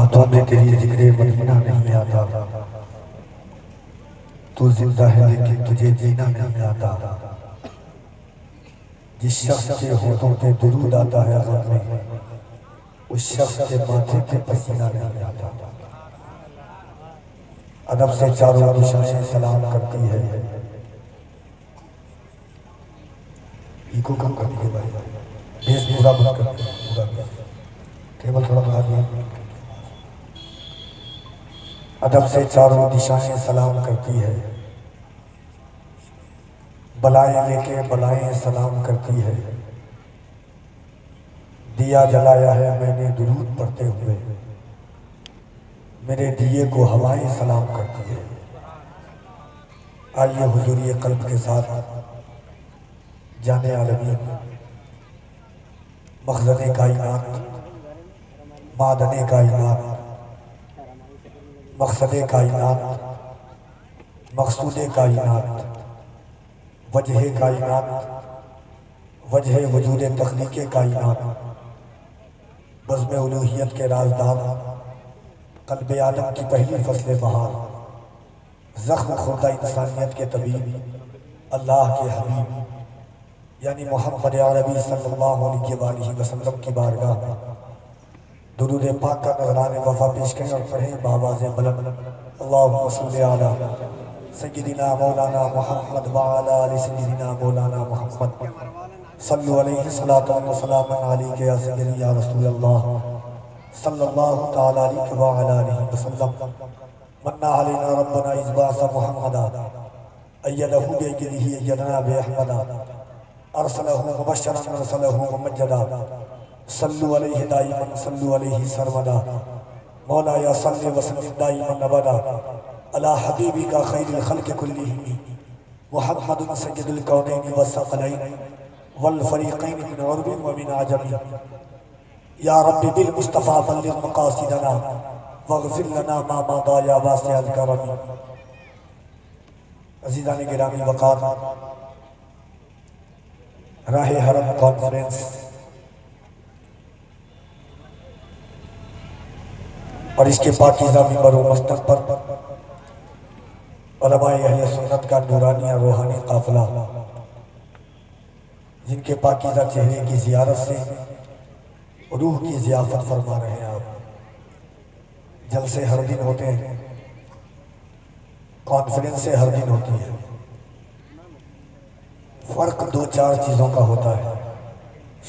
बातों में तेरी जिक्र मदीना नहीं आता। तू जिंदा है लेकिन तुझे जीना नहीं आता। जिस शख्स के होठों पे दुरूद आता है गम में, उस शख्स के माथे पे पसीना नहीं आता। अदब से चारों दिशाएं सलाम करती है। इको कम कर दीजिए भाई, बेस पूरा बंद कर दीजिए, पूरा बेस केवल थोड़ा बढ़ा दिए। अदब से चारों दिशाएं सलाम करती है। बलाएं लेके बलाएं सलाम करती है। दिया जलाया है मैंने दुरूद पढ़ते हुए, मेरे दिए को हवाएं सलाम करती है। आइए हुजूरी कल्ब के साथ जाने आलमी मखज़ने कायनात, मादने कायनात, मकसदे कायनात, मकसूदे कायनात, वजह कायनात, वजह वजूद तख्लीक़े कायनात, बज़्म उलूहियत के राज़दार, क़ल्ब आदम की पहली फ़स्ल बहार, ज़ख्म खुर्दा इंसानियत के तबीब, अल्लाह के हबीब यानी मोहम्मद अरबी सल्लल्लाहु अलैहि वसल्लम की बारगाह में दुरूद पाक का नज़राने वफ़ा पेश करें और पढ़ें बावाज़े बुलंद, अल्लाहुम्मा सल्लि अला सय्यिदिना मौलाना मुहम्मद व अला आलि सय्यिदिना मौलाना मुहम्मद सल्लु अलैहि सलातन व सलामन अलैका या सय्यदी या रसूलल्लाह सल्लल्लाहु तआला अलैहि व अला आलिहि वसल्लम। मन्ना अलैना रब्बना इज़ बअसा मुहम्मदा अय्यदहु बिइज़्निही अय्यदना बिअहमदा अरसलहु मुबश्शिरन अरसलहु मुमज्जदा सल्लु अलैहि दाइमन सल्लु अलैहि सरमदा मौला या सल्लि व सल्लिम दाइमन अबदा अला हबीबिका खैरिल खल्क़ि कुल्लिहिम मुहम्मदुन सय्यदुल कौनैनि वस्सक़लैनि वल फ़रीक़ैनि मिन उर्बिन व मिन अजम। या रब्बि बिल मुस्तफ़ा बल्लिग़ मक़ासिदना वग़फ़िर लना मा मदा या वासिअल करम। अज़ीज़ान गिरामी वक़ार, राहे हरम कॉन्फ्रेंस और इसके पाकीज़ा मिंबर व मस्तक पर उलमाए अहले सुन्नत का नूरानी और रूहानी काफ़िला, जिनके पाकीज़ा चेहरे की ज़ियारत से रूह की ज़ियाफ़त फरमा रहे हैं आप। जलसे हर दिन होते हैं, कॉन्फ्रेंस से हर दिन होती है। फ़र्क दो चार चीज़ों का होता है,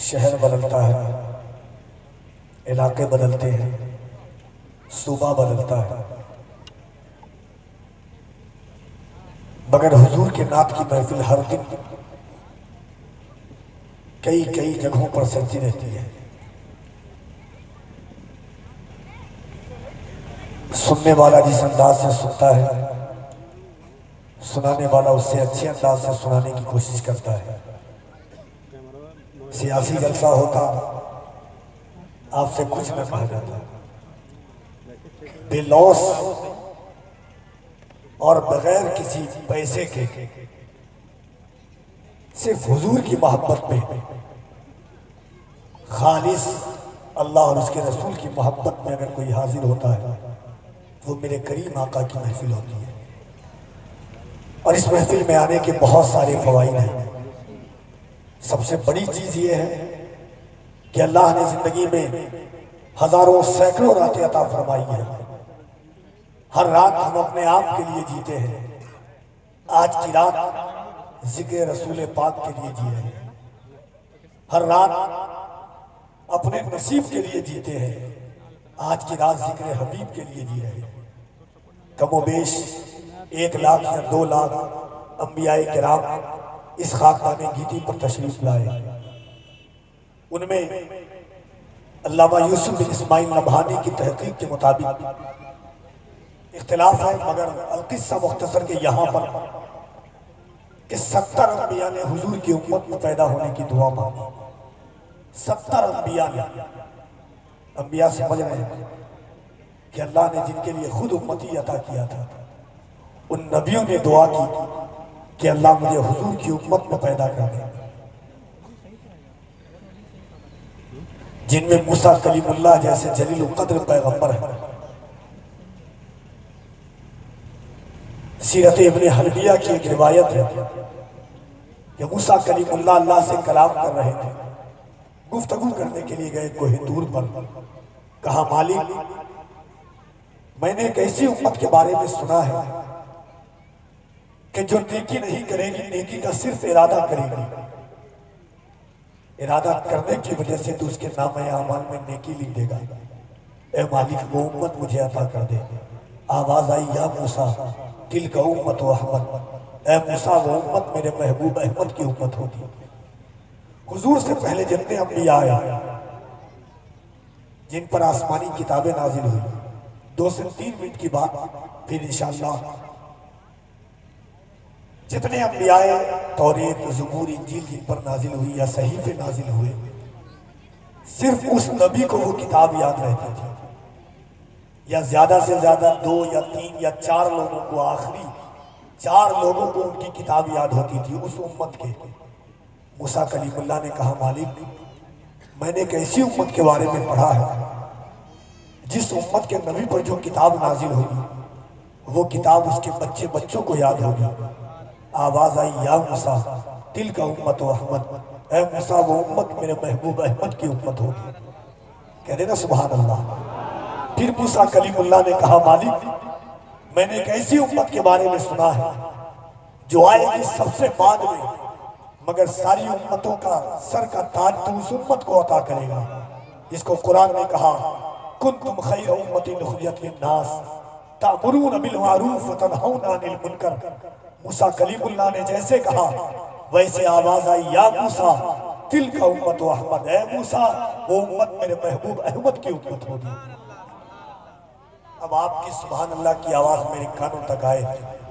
शहर बदलता है, इलाके बदलते हैं, सूबा बदलता है, मगर हुजूर के नात की महफिल हर दिन कई कई जगहों पर सजती रहती है। सुनने वाला जिस अंदाज से सुनता है, सुनाने वाला उससे अच्छे अंदाज से सुनाने की कोशिश करता है। सियासी जलसा होता, आपसे कुछ न कहा जाता, बेलौस और बगैर किसी पैसे के सिर्फ हुजूर की मोहब्बत में, खालिस अल्लाह और उसके रसूल की मोहब्बत में अगर कोई हाजिर होता है, वो मेरे करीम आका की महफिल होती है। और इस महफिल में आने के बहुत सारे फवाइद हैं। सबसे बड़ी चीज़ ये है कि अल्लाह ने ज़िंदगी में हज़ारों सैकड़ों रातें अता फरमाई है। हर रात हम अपने आप के लिए जीते हैं। आज की रात ज़िक्र रसूल पाक के लिए जी रहे हैं। हर रात अपने नसीब के लिए जीते हैं। आज की रात ज़िक्र हबीब के लिए जी रहे हैं। कमोबेश 1 लाख या 2 लाख अंबियाए किराम इस खाकदाने गीती पर तशरीफ लाए। उनमें अल्लामा यूसुफ बिन इस्माइल नबहानी की तहकीक के मुताबिक इख्तिलाफ है, मगर अलकिस्सा मुख्तसर के यहाँ पर कि 70 अंबिया ने हुजूर की उम्मत में पैदा होने की दुआ मांगी। 70 अंबिया ने, अंबिया समझ रहे हैं कि अल्लाह ने जिनके लिए खुद उम्मती अता किया था, उन नबियों ने दुआ की कि अल्लाह मुझे हुजूर की उम्मत में पैदा कर दे, जिनमें मूसा कलीमुल्लाह जैसे जलील कद्र पैगंबर है। सीरत इब्न हलबिया की एक रिवायत है कि मूसा कलीमुल्लाह अल्लाह से कलाम कर रहे थे, गुफ्तगू करने के लिए गए कोई दूर पर। कहा, मालिक, मैंने एक ऐसी उम्मत के बारे में सुना है कि जो नेकी नहीं करेगी, नेकी का सिर्फ इरादा करेगी, इरादा करने की वजह से तो उसके नाम अमाल में नेकी लिख देगा। ए मालिक, वो उम्मत मुझे अता कर दे। आवाज आई, या मूसा तिल का उम्मत व अहमद। ए मूसा, वो उम्मत मेरे महबूब अहमद की उम्मत होगी। हुजूर से पहले जितने अंबिया आए जिन पर आसमानी किताबें नाजिल हुई, 2 से 3 मिनट की बात, फिर इंशाअल्लाह जितने अंबिया तौरेत, ज़बूर, इंजील जिन पर नाजिल हुई या सहीफे नाजिल हुए, सिर्फ उस नबी को वो किताब याद रहती थी, या ज्यादा से ज्यादा 2 या 3 या 4 लोगों को, आखिरी 4 लोगों को उनकी किताब याद होती थी उस उम्मत के। मूसा कलीमुल्लाह ने कहा, मालिक, मैंने एक ऐसी उम्मत के बारे में पढ़ा है जिस उम्मत के नबी पर जो किताब नाजिल होगी, वो किताब उसके बच्चे बच्चों को याद होगी। आवाज आई, या मूसा तिल का उम्मत व अहमद। ए मूसा, वो उम्मत मेरे महबूब अहमद की उम्मत होगी। कह देना सुभान अल्लाह। फिर मूसा कलीमुल्लाह ने कहा, मालिक, मैंने एक ऐसी उम्मत के बारे में सुना है जो आएगी सबसे बाद में, मगर सारी उम्मतों का सर का ताज तो उस उम्मत को अता करेगा जिसको कुरान ने कहा, कुंतुम खैर उम्मतिन उखरिजत लिन्नास तामुरून बिल मारूफ व तनहौना अनिल मुनकर। मूसा कलीमुल्लाह ने जैसे कहा वैसे आवाज आई, या मूसा तिल का उम्मत व अहमद। ए मूसा, वो उम्मत मेरे महबूब अहमद की उम्मत होगी। अब आपकी सुभान अल्लाह की आवाज मेरे कानों तक आए।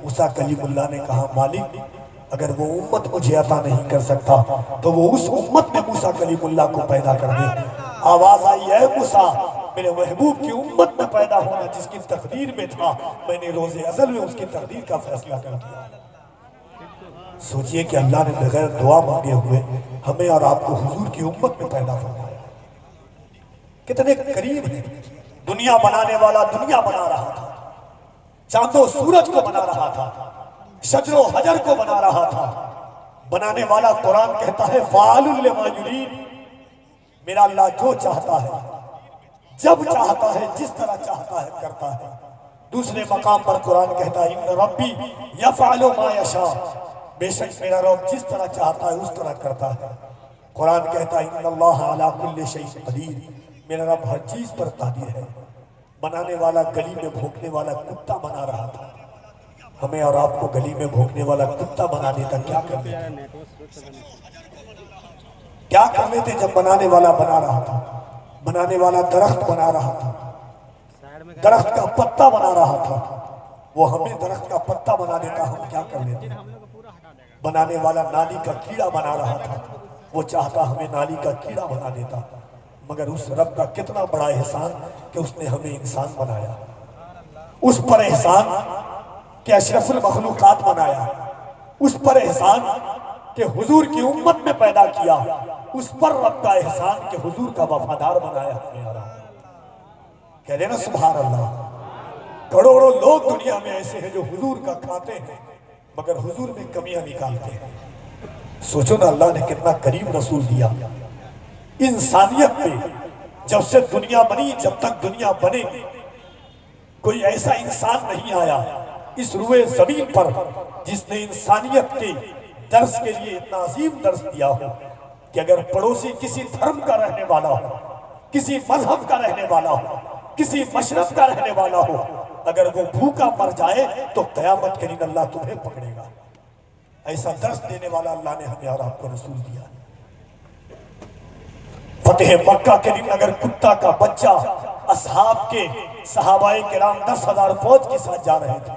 मूसा कलीमुल्लाह ने कहा, मालिक, अगर वो उम्मत मुझे अता नहीं कर सकता तो वो उस उम्मत में मूसा कलीमुल्लाह को पैदा कर दे। आवाज आई, है मूसा, मेरे महबूब की उम्मत में पैदा होना जिसकी तकदीर में था, मैंने रोजे अज़ल में उसकी तकदीर का फैसला कर दिया। सोचिए कि अल्लाह ने बगैर दुआ मांगे हुए हमें और आपको हुजूर की उम्मत में पैदा फरमाया। कितने करीब है। दुनिया बनाने वाला दुनिया बना रहा था, चांदो सूरज को बना रहा था, शजरो हजर को बना रहा था। बनाने वाला कुरान कहता है, फाअलुल लिमा युरीद। मेरा अल्लाह जो चाहता है, जब चाहता है, जिस तरह चाहता है करता है। दूसरे मकाम पर कुरान कहता है, इन्न रब्बी यफ़अलु मा यशा। बेशक मेरा रब जिस तरह चाहता है उस तरह करता है। कुरान कहता है, इन्नल्लाह अला कुल्लि शैइन कदीर। मेरा रब हर चीज पर कादिर है। बनाने वाला गली में भौंकने वाला कुत्ता बना रहा था, हमें और आपको गली में भौंकने वाला कुत्ता बनाने का क्या कर लेते, क्या कर लेते जब बनाने वाला बना रहा था। बनाने वाला दरख्त बना रहा था, दरख्त का पत्ता बना रहा था, वो हमें दरख्त का पत्ता बना देता, हम क्या कर लेते। बनाने वाला नाली का कीड़ा बना रहा था, वो चाहता हमें नाली का कीड़ा बना देता। मगर उस रब का कितना बड़ा एहसान कि उसने हमें इंसान बनाया। उस पर एहसान कि अशरफुल मखलूकात बनाया, उस पर एहसान कि हुजूर की उम्मत में पैदा किया, उस पर रब का एहसान कि हुजूर का वफादार बनाया हमें। कह देना सुभान अल्लाह। करोड़ों लोग दुनिया में ऐसे हैं जो हुजूर का खाते हैं मगर हुजूर में कमियां निकालते हैं। सोचो ना, अल्लाह ने कितना करीम रसूल दिया। इंसानियत में जब से दुनिया बनी, जब तक दुनिया बनेगी, कोई ऐसा इंसान नहीं आया इस रुए जमीन पर जिसने इंसानियत के दर्स के लिए इतना अजीम दर्स दिया हो कि अगर पड़ोसी किसी धर्म का रहने वाला हो, किसी मजहब का रहने वाला हो, किसी मशरब का रहने वाला हो, अगर वो भूखा मर जाए तो कयामत के दिन अल्लाह तुम्हें पकड़ेगा। ऐसा दर्स देने वाला अल्लाह ने हमें और आपको रसूल दिया। फतेह मक्का के दिन अगर कुत्ता का बच्चा असहाब के सहाबाए किराम 10,000 फौज के साथ जा रहे थे,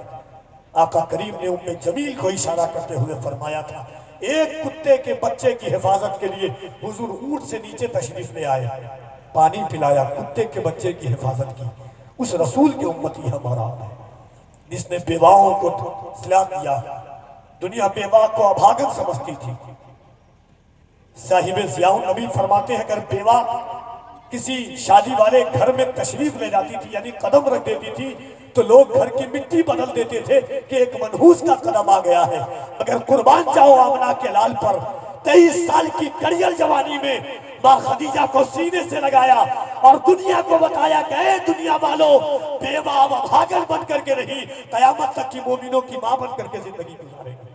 आका करीम ने उम्मे जमील को इशारा करते हुए फरमाया था, एक कुत्ते के बच्चे की हिफाजत के लिए हुजूर ऊंट से नीचे तशरीफ ले आए, पानी पिलाया, कुत्ते के बच्चे की हिफाजत की। उस रसूल की उम्मती हमारा है जिसने बेवाओं को इस्लाम दिया। दुनिया बेवा को अभागन समझती थी। साहिब ज़ियाउन नबी फरमाते हैं, अगर बेवा किसी शादी वाले घर में तशरीफ ले जाती थी, यानी कदम रख देती थी, तो लोग घर की मिट्टी बदल देते थे कि एक मनहूस का कदम आ गया है। मगर कुर्बान जाओ आमना के लाल पर, 23 साल की कड़ियल जवानी में माँ खदीजा को सीने से लगाया और दुनिया को बताया कि ऐ दुनिया वालों, बेवा अब भागल बन करके नहीं, कयामत तक की मोमिनों की मां बन करके जिंदगी गुजारेगी।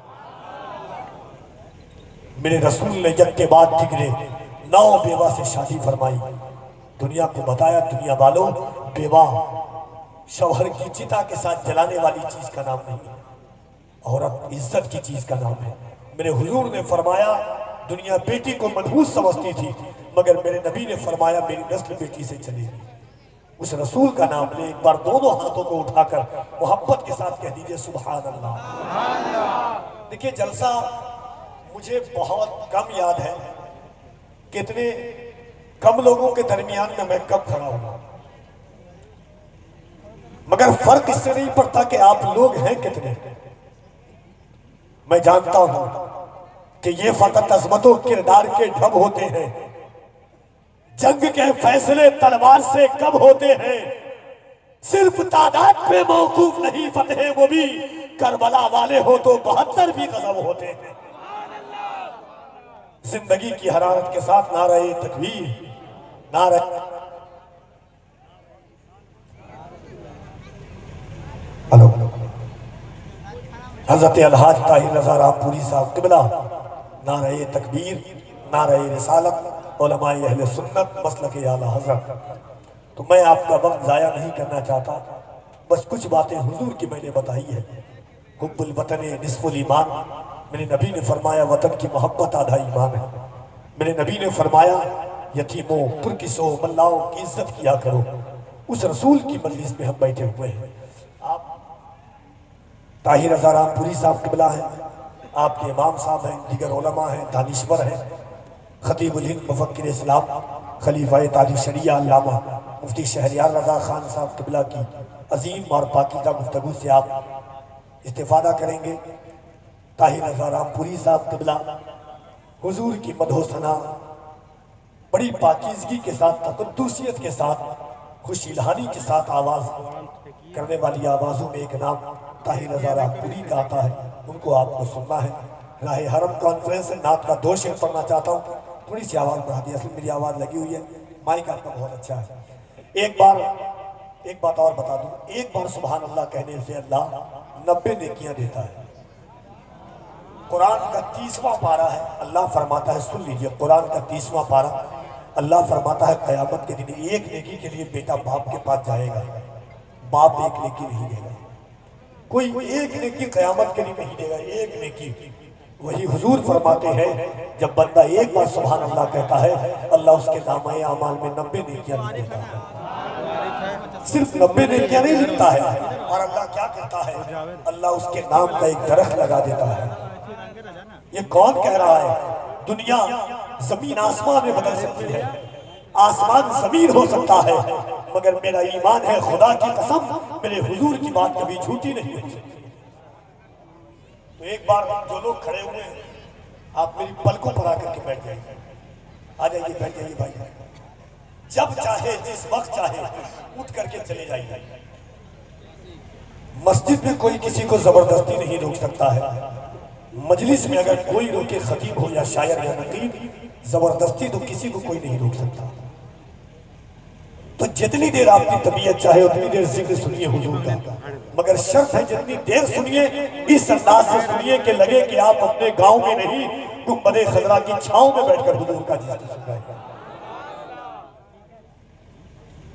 मेरे रसूल ने जग के बाद ठिकरे 9 बेवा से शादी फरमाई। दुनिया को बताया, दुनिया वालों, बेवा शौहर की चिता के साथ जलाने वाली चीज का नाम नहीं है, औरत इज्जत की चीज का नाम है। मेरे हुजूर ने फरमाया, दुनिया बेटी को मनहूस समझती थी, मगर मेरे नबी ने फरमाया मेरी नस्ल बेटी से चलेगी। उस रसूल का नाम ले, एक बार दोनों हाथों को उठाकर मोहब्बत के साथ कह दीजिए सुभान अल्लाह। देखिए जलसा मुझे बहुत कम याद है, कितने कम लोगों के दरमियान में मैं कब खड़ा हूं, मगर फर्क इससे नहीं पड़ता कि आप लोग हैं कितने। मैं जानता हूं कि ये फकत अजमतों किरदार के ढब होते हैं, जंग के फैसले तलवार से कब होते हैं, सिर्फ तादाद पे मौकूफ नहीं फतेह वो भी, करबला वाले हो तो 72 भी गजब होते हैं। जिंदगी की हरारत के साथ नारे तकबीर, नारे हेलो हजरत अलहाज ताहिर रज़ा रामपुरी साहब किबला, नारे तकबीर, नारे रिसालत, उलमाए अहले सुन्नत, मसलक आला हजरत। तो मैं आपका वक्त ज़ाया नहीं करना चाहता, बस कुछ बातें हुजूर की मैंने बताई है। हुब्बुल वतन निस्फुल ईमान, मेरे नबी ने फरमाया वतन की मोहब्बत आधा ईमान है। मेरे नबी ने फरमाया यतीमों, पुरकिसों, मल्लाओं की इज्जत किया करो। उस रसूल की मजलिस में हम बैठे हुए हैं। आप ताहिर रज़ा रामपुरी साहब किबला हैं, आपके इमाम साहब हैं, दीगर उलमा हैं, दानिश्वर हैं, खतीबुल हिंद मुफक्किर इस्लाम, खलीफा ताज शरिया अल्लामा मुफ्ती शहरियार रज़ा खान साहब किबला की अजीम और पाकीज़ा गुफ्तगू से आप इस्तिफादा करेंगे। ताहिर रज़ा रामपुरी साहब किबला हुजूर की मदहोसना बड़ी पाकीज़गी के साथ, तक़द्दुसियत के साथ, खुशीलहानी के साथ आवाज़ करने वाली आवाज़ों में एक नाम ताहिर रज़ा रामपुरी का आता है, उनको आपको सुनना है। राहे हरम कॉन्फ्रेंस से नात का 2 शेर पढ़ना चाहता हूँ, थोड़ी सी आवाज़ बढ़ा दी, असल मेरी आवाज़ लगी हुई है, माइक आपका बहुत अच्छा है। एक बात और बता दूं, एक बार सुभान अल्लाह कहने से अल्लाह 90 नेकियां देता है। कुरान का 30वां पारा है, अल्लाह फरमाता है, सुन लीजिए, कुरान का 30वां पारा, अल्लाह फरमाता है क़यामत के दिन एक नेकी के लिए बेटा बाप के पास जाएगा, बाप एक नेकी नहीं देगा, कोई एक नेकी क़यामत के लिए नहीं देगा, एक नेकी। वही हुजूर फरमाते हैं जब बंदा एक बार सुभान अल्लाह कहता है, अल्लाह उसके नामाए अमाल में 90 नेकियां लिख देता है। सिर्फ 90 नेकियां नहीं लिखता है, और अल्लाह क्या करता है, अल्लाह उसके नाम का एक दरख्त लगा देता है। ये कौन कह रहा है? दुनिया जमीन आसमान में बदल सकती है, आसमान जमीन हो सकता है, मगर मेरा ईमान है, खुदा की कसम, मेरे हुजूर की बात कभी झूठी नहीं हो सकती। तो एक बार जो लोग खड़े हुए हैं, आप मेरी पलकों पर आकर के बैठ जाइए, आ जाइए, बैठ जाइए भाई, जब चाहे जिस वक्त चाहे उठ करके चले जाइए। मस्जिद में कोई किसी को जबरदस्ती नहीं रोक सकता है, मजलिस में अगर कोई रोके, खतीब हो या शायर या नकीब, जबरदस्ती तो किसी को कोई नहीं रोक सकता। तो जितनी देर आपकी तबीयत चाहे उतनी देर जिक्र सुनिए हुजूर का, मगर शर्त है जितनी देर सुनिए इस अंदाज से सुनिए कि लगे कि आप अपने गांव में नहीं, गुंबदे खजरा की छांव में बैठकर हुजूर का जिक्र सुन रहे हैं।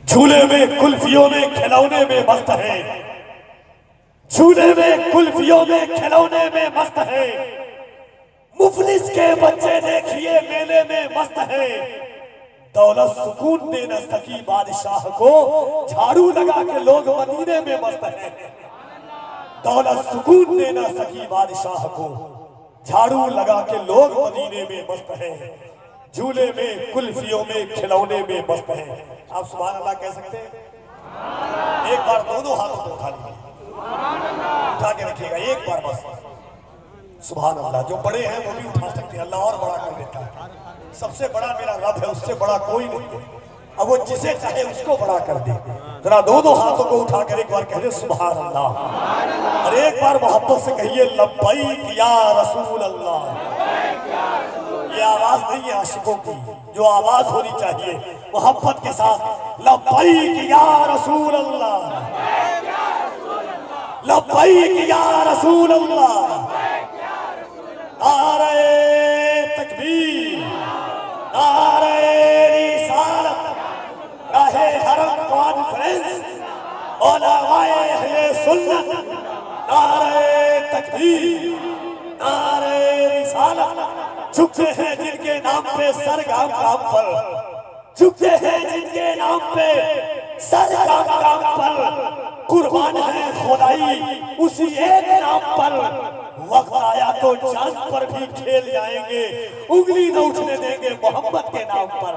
झूले में कुल्फियों में खिलौने में मस्त है, झूले में कुल्फियों में खिलौने में मस्त है, मुफलिस के बच्चे देखिए मेले में मस्त है, दौलत सुकून दे न सकी बादशाह को, झाड़ू लगा के लोग मदीने में मस्त है। दौलत सुकून दे न सकी बादशाह को, झाड़ू लगा के लोग मदीने में मस्त है, झूले में कुल्फियों में खिलौने में मस्त है। आप सुभान अल्लाह कह सकते हैं? एक बार दोनों हाथों को उठा लीजिए, उठा के रखिएगा एक बार बस। सुभान अल्लाह, जो बड़े हैं वो भी उठा सकते हैं, अल्लाह और बड़ा कर देता है। सबसे बड़ा मेरा रब है, उससे बड़ा कोई नहीं है, अब वो जिसे चाहे उसको बड़ा कर दे। जरा दोनों हाथों को उठाकर एक बार कहिए सुभान अल्लाह, और एक बार मोहब्बत से कहिए लब्बैक या रसूल अल्लाह। ये आवाज नहीं है आशिकों की, जो आवाज होनी चाहिए मोहब्बत के साथ, लब्बैक या रसूल अल्लाह, लब्बैक या रसूल अल्लाह। नारे तकबीर, नारे रिसालत, राहे हरम कॉन्फ्रेंस, उलमाए अहले सुन्नत, नारे तकबीर, नारे रिसालत। झुकते हैं जिनके नाम पे सर गाम गाम पर, झुकते हैं जिनके नाम पे सर गाम गाम पर, कुर्बान है खुदाई उसी एक नाम पर। वक्त आया तो चांद पर भी खेल जाएंगे, उंगली न उठने देंगे मोहब्बत के नाम पर।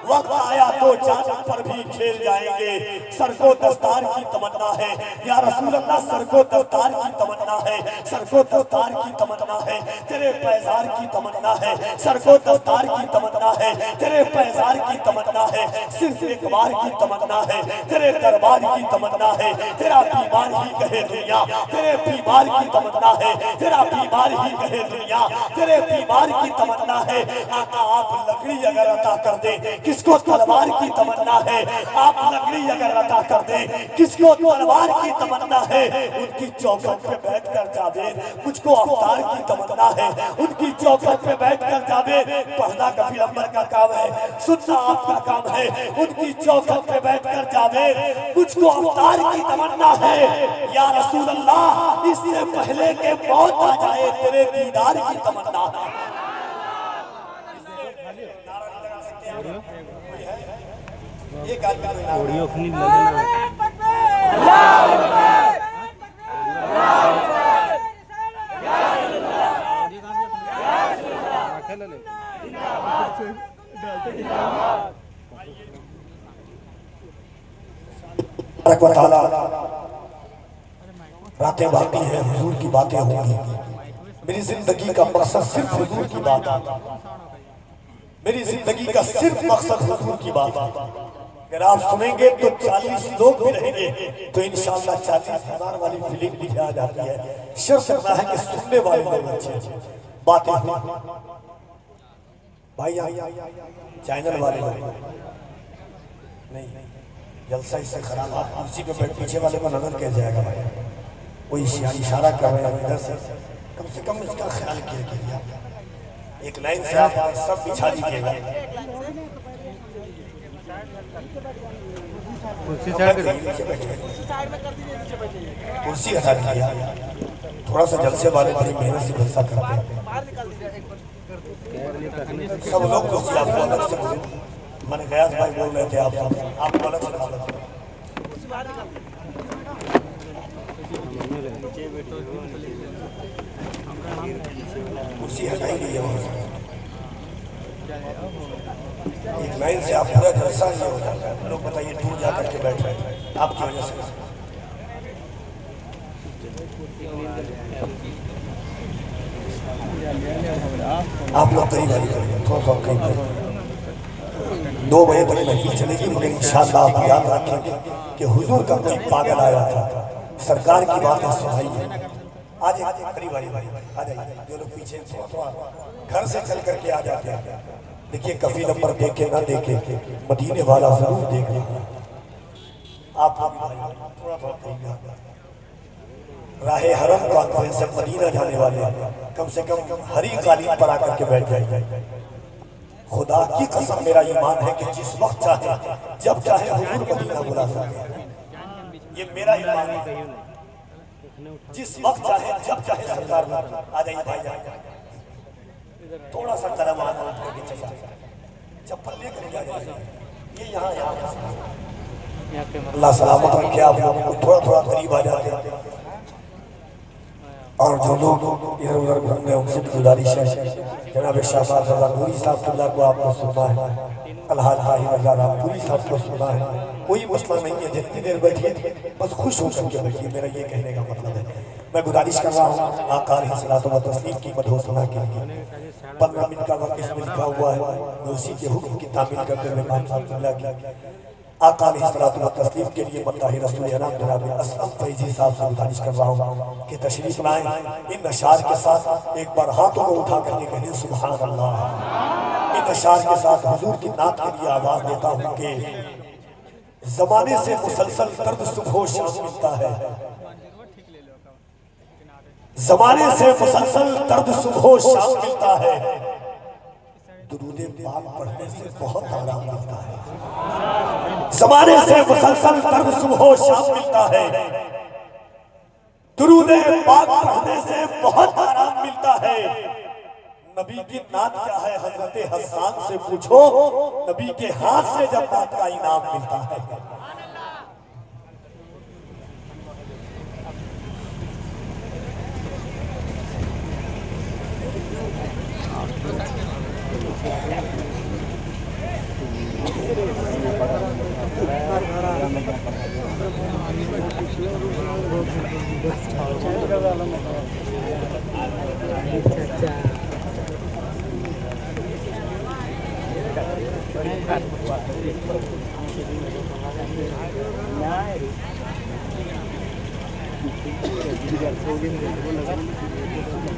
वक्त आया तो चांद पर भी खेल जाएंगे। सर को दस्तार की तमन्ना है या रसूल अल्लाह, सर को दस्तार की तमन्ना है, सर को दस्तार की तमन्ना है, तेरे पैजार की तमन्ना है, सर को दस्तार की तमन्ना है, तेरे पैजार की तमन्ना है, सिर्फ एक बार की तमन्ना है, तेरे दरबार की तमन्ना है, तेरा बीमार ही कहे दुनिया, तेरे बीमार की तमन्ना है, तेरा बीमार ही कहे दुनिया, तेरे बीमार की तमन्ना है। आका आप लकड़ी अगर अता कर दे, किसको तलवार की तमन्ना है, आप लकड़ी अगर अता कर दे, किसको तलवार की तमन्ना है, उनकी चौखट पे बैठकर जावेद, मुझको अवतार की तमन्ना है, उनकी चौखट पे बैठकर जावेद। पढ़ना कफीलंबर का काम है, सुनना आपका काम है, उनकी चौखट पे बैठकर जावेद, मुझको अवतार की तमन्ना है। या रसूल अल्लाह, इससे पहले के मौत आ जाए तेरे दीदार की तमन्ना है। ऑडियो अपनी लगना रातें बाकी है, हुजूर की बातें होंगी। मेरी जिंदगी का मकसद सिर्फ हुजूर की बात है, मेरी जिंदगी का सिर्फ मकसद हुजूर की बात है। अगर आप सुनेंगे तो 40 लोग भी रहेंगे तो इंशाअल्लाह 40,000 वाली फीलिंग भी आ जाती है। शर्त करना है कि सुनने वाले लोग अच्छे बातें भाई, चैनल वाले लोग नहीं, जलसा इससे खराब। आप कुर्सी पे बैठ, पीछे वाले को नजर कैसे जाएगा भाई? कोई इशारा कर रहे हैं इधर से कम इसका ख्याल किया। एक लाइन से आप सब बिछा दीजिएगा। कुर्सी हटा दीजिए। थोड़ा सा जलसे वाले बड़ी मेहनत से जलसा करते हैं सब लोग। कुर्सी आपको अलग से, मैंने गयास भाई बोल रहे थे आप अलग से कुर्सी हटाई गई है वहां से। एक लाइन से आप पूरा जलसा ही हो जाता है। लोग बताइए दूर जा करके बैठ रहे हैं आपकी वजह से। आप लोग करीब आइए, थोड़ा करीब 2 बजे तक महफिल चलेगी, मगर इंशाअल्लाह आप याद रखेंगे कि हुजूर का कोई पागल आया था, सरकार की बातें सुनाइए। आज करीब आ जाइए, जो लोग पीछे थोड़ा घर से चल करके आ जाते हैं। देखिए कफील नंबर देखे ना देखे, मदीने वाला जरूर देख रहा है। आप थोड़ा राहे हरम कॉन्फ्रेंस से मदीना जाने वाले कम से कम हरी कालीन पर आकर के बैठ जाइए। खुदा की कसम मेरा ईमान है कि जिस वक्त चाहे जब चाहे हुजूर मदीना बुला सकते हैं। ये मेरा ईमान है, जिस वक्त चाहे जब चाहे सरकार आ जाइए भाई जाए। थोड़ा सा कदम आना चप्पल लेकर क्या जाए, ये यहाँ अल्लाह सलामत रखे आप लोगों को। थोड़ा करीब आ जाते हैं और जो लोग इधर उधर घूम रहे हैं उनसे भी गुजारिश है, जनाब शाहबाज रज़ा नूरी साहब को आपने सुना है, अलहाज ताहिर रज़ा रामपुरी साहब को सुना है। कोई मसला नहीं है, जितनी देर बैठिए बस खुश होकर के बैठिए, मेरा ये कहने का मतलब है। मैं गुजारिश कर रहा हूँ आका अलैहिस्सलातु व तस्लीम की मधोसना के लिए 15 मिनट का वक्त इसमें लिखा हुआ है। मैं उसी के हुक्म की तामील करते हुए मान साहब की आका अलैहिस्सलातु व तस्लीम के लिए मत्ताहि रसूल अनाम जनाब असलम फैजी साहब से गुजारिश कर रहा हूँ कि तशरीफ लाएं। इन अशार के साथ एक बार हाथों को उठा करके कहें सुभान अल्लाह। इन अशार के साथ हुजूर की नात के लिए आवाज देता हूँ कि जमाने से मुसलसल दर्द सुबह शाम मिलता है, जमाने से मुसलसल दर्द सुबह शाम मिलता है, दुरूद पाक पढ़ने से बहुत आराम मिलता है। जमाने से मुसलसल दर्द सुबह शाम मिलता है, दुरूद पाक पढ़ने से बहुत आराम मिलता है। नबी की नात क्या है हजरत हसन से पूछो, नबी के हाथ से जब नात का इनाम मिलता है।